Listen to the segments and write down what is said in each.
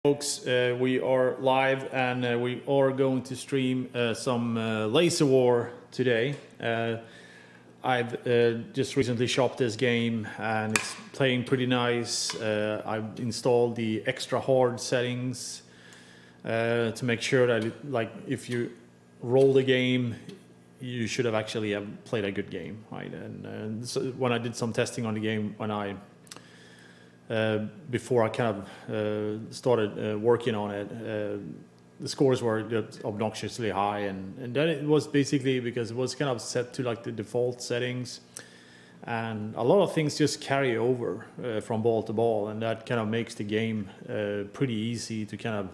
Folks, we are live and we are going to stream some Laser War today. I've just recently shopped this game and it's playing pretty nice. I've installed the extra hard settings to make sure that if you roll the game, you should have actually played a good game, right? And so when I did some testing on the game, before I kind of started working on it, the scores were obnoxiously high, and then it was basically because it was kind of set to like the default settings, and a lot of things just carry over from ball to ball, and that kind of makes the game pretty easy to kind of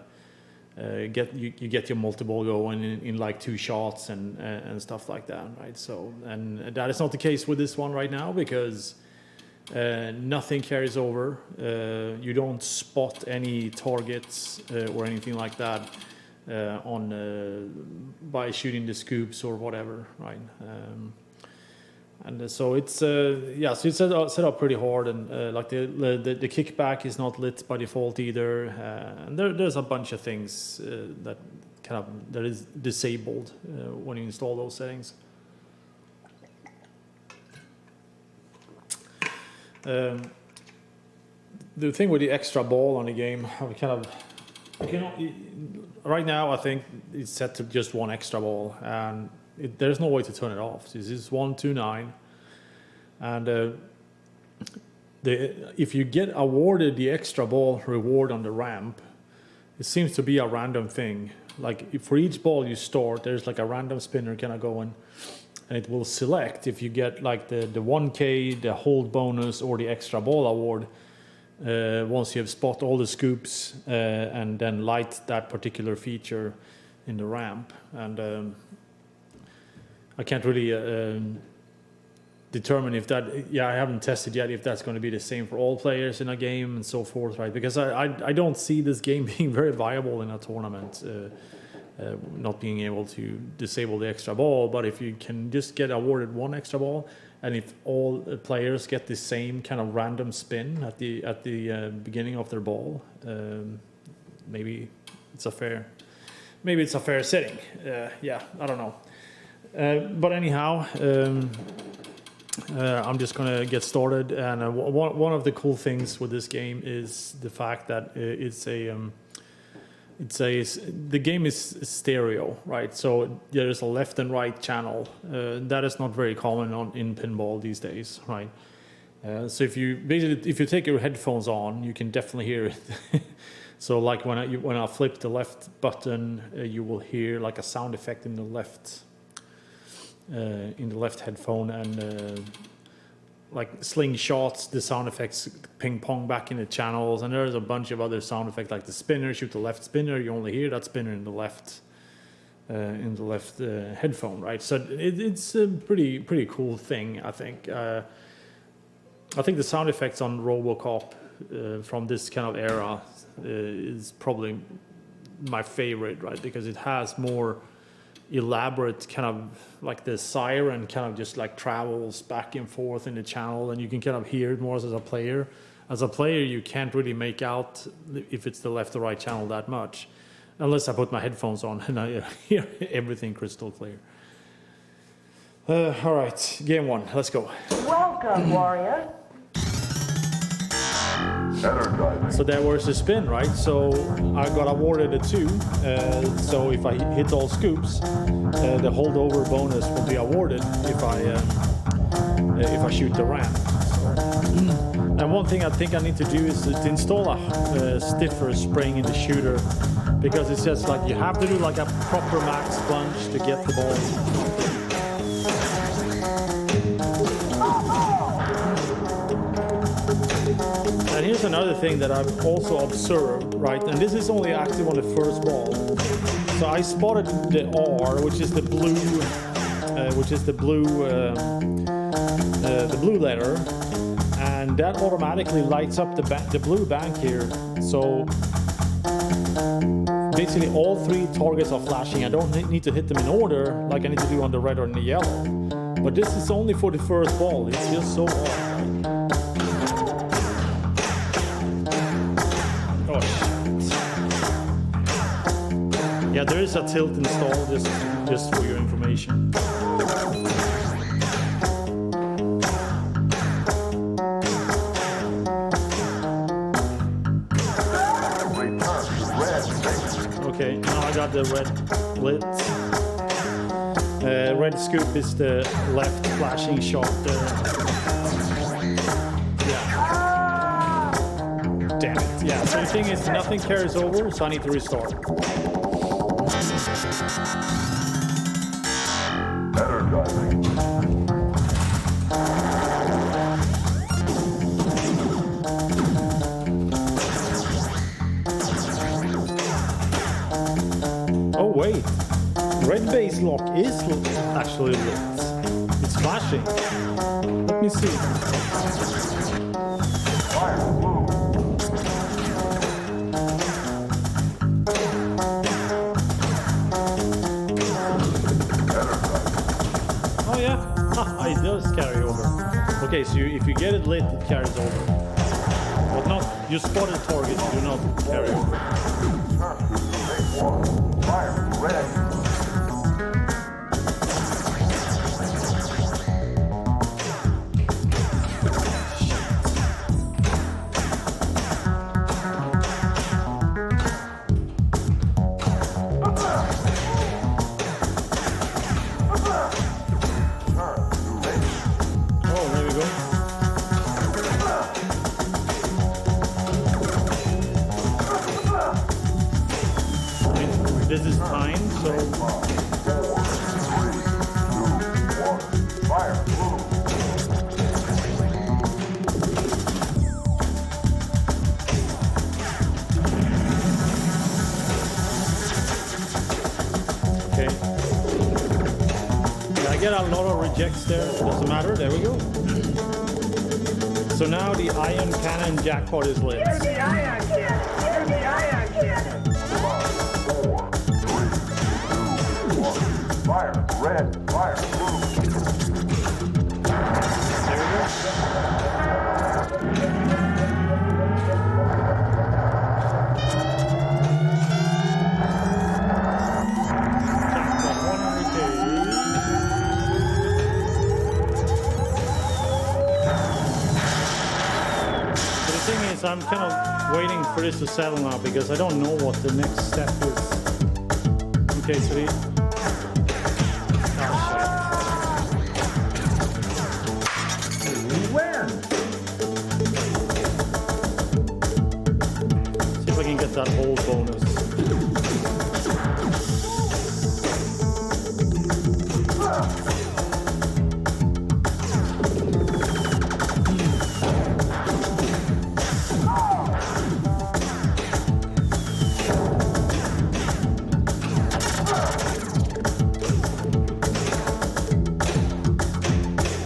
get your multi-ball going in like 2 shots and stuff like that, right? So, and that is not the case with this one right now because nothing carries over. You don't spot any targets or anything like that by shooting the scoops or whatever, right? And so it's so it's set up pretty hard, and like the kickback is not lit by default either, and there's a bunch of things that is disabled when you install those settings. The thing with the extra ball on the game, right now I think it's set to just 1 extra ball, and there's no way to turn it off. This is 129, and if you get awarded the extra ball reward on the ramp, it seems to be a random thing. Like for each ball you start, there's like a random spinner kind of going. And it will select if you get like the 1K, the hold bonus, or the extra ball award once you have spot all the scoops and then light that particular feature in the ramp. And I can't really determine if that, I haven't tested yet if that's going to be the same for all players in a game and so forth, right? Because I don't see this game being very viable in a tournament. Not being able to disable the extra ball, but if you can just get awarded 1 extra ball, and if all players get the same kind of random spin at the beginning of their ball, maybe it's a fair setting. I don't know. But anyhow, I'm just gonna get started. And one of the cool things with this game is the fact that the game is stereo, right? So there's a left and right channel. That is not very common in pinball these days, right? So if you take your headphones on, you can definitely hear it. So like when I flip the left button, you will hear like a sound effect in the left headphone, and like slingshots, the sound effects ping pong back in the channels, and there's a bunch of other sound effects like the spinner, shoot the left spinner, you only hear that spinner in the left headphone, right? So it's a pretty cool thing, I think. I think the sound effects on RoboCop from this kind of era is probably my favorite, right? Because it has more elaborate kind of like the siren kind of just like travels back and forth in the channel, and you can kind of hear it more as a player. As a player, you can't really make out if it's the left or right channel that much, unless I put my headphones on and I hear everything crystal clear. All right, game 1, let's go. Welcome, warrior. So that was the spin, right? So I got awarded a 2. So if I hit all scoops, the holdover bonus will be awarded if I shoot the ramp. And one thing I think I need to do is to install a stiffer spring in the shooter, because it says like you have to do like a proper max plunge to get the ball. And here's another thing that I've also observed, right? And this is only active on the first ball. So I spotted the R, which is the blue letter, and that automatically lights up the blue bank here. So basically all 3 targets are flashing. I don't need to hit them in order like I need to do on the red or in the yellow. But this is only for the first ball. It's just so odd. Oh, shit. Yeah, there is a tilt installed, just for your information. Okay, now I got the red lit. Red scoop is the left flashing shot there. Yeah. Damn it. Yeah, so the thing is, nothing carries over, so I need to restart. Energizing. Oh wait, red base lock is actually lit. It's flashing. Let me see. Fire blue. Oh yeah, it does carry over. Okay, so if you get it lit, it carries over. But not your spotted targets do not carry over. Fire red. Oh, there we go. This is time, so Fire blue. okay. Yeah, I get a lot of rejects there. Doesn't matter. There we go. So now the ion cannon jackpot is lit. Here's the ion cannon. Here's the ion cannon. 4, 3, 2, 1. Fire red. Fire blue. There we go. Jackpot 100K. But the thing is, I'm kind of waiting for this to settle now because I don't know what the next step is. Okay, so the... Win. See if I can get that whole bonus.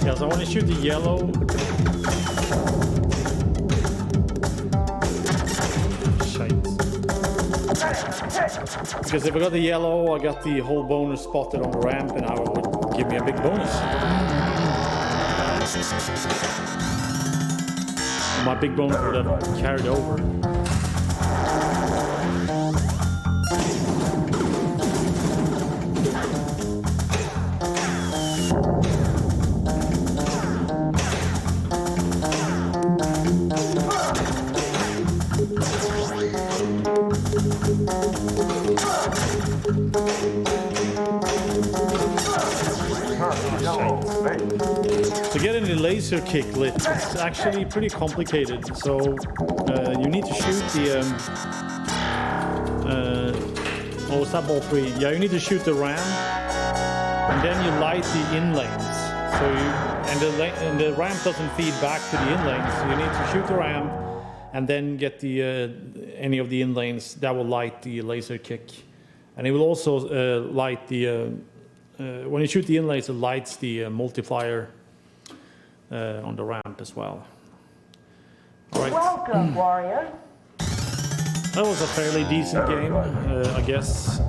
Yes, I want to shoot the yellow. Because if I got the yellow, I got the whole bonus spotted on the ramp, and I would give me a big bonus. My big bonus would have carried over. To get any laser kick lit, it's actually pretty complicated. So you need to shoot the what was that, ball 3? Yeah, you need to shoot the ram, and then you light the in lanes. So and the ramp doesn't feed back to the in lanes. So you need to shoot the ramp, and then get the any of the in lanes that will light the laser kick, and it will also light the. When you shoot the in lanes, it lights the multiplier on the ramp as well. All right. Welcome, warrior. That was a fairly decent game, I guess.